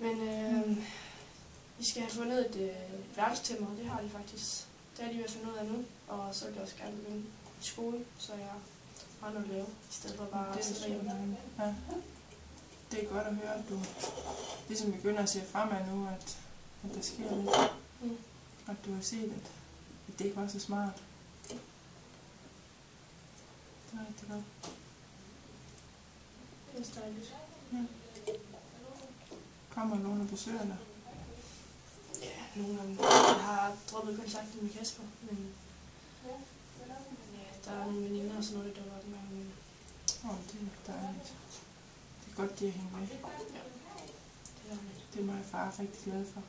Men vi skal have fundet et værelsetemmer, og det har de faktisk. Det er de ved at finde ud af nu, og så vil jeg også gerne begynde i skole, så jeg har noget at lave, i stedet for bare at sidde derhjemme. Ja. Det er godt at høre, at du ligesom begynder at se fremad nu, at der sker lidt. Mm. At du har set, at det ikke var så smart. Det er rigtig godt. Det er også dejligt. Ja. Kommer nogen og besøger dig? Ja, nogle gange. Jeg har droppet kontakten med Kasper, men ja, der er nogle veninder og sådan noget, der var den gang. Det er dejligt. Det er godt, de har hængt med. Ja, det er dejligt. Det er mig og far rigtig glad for.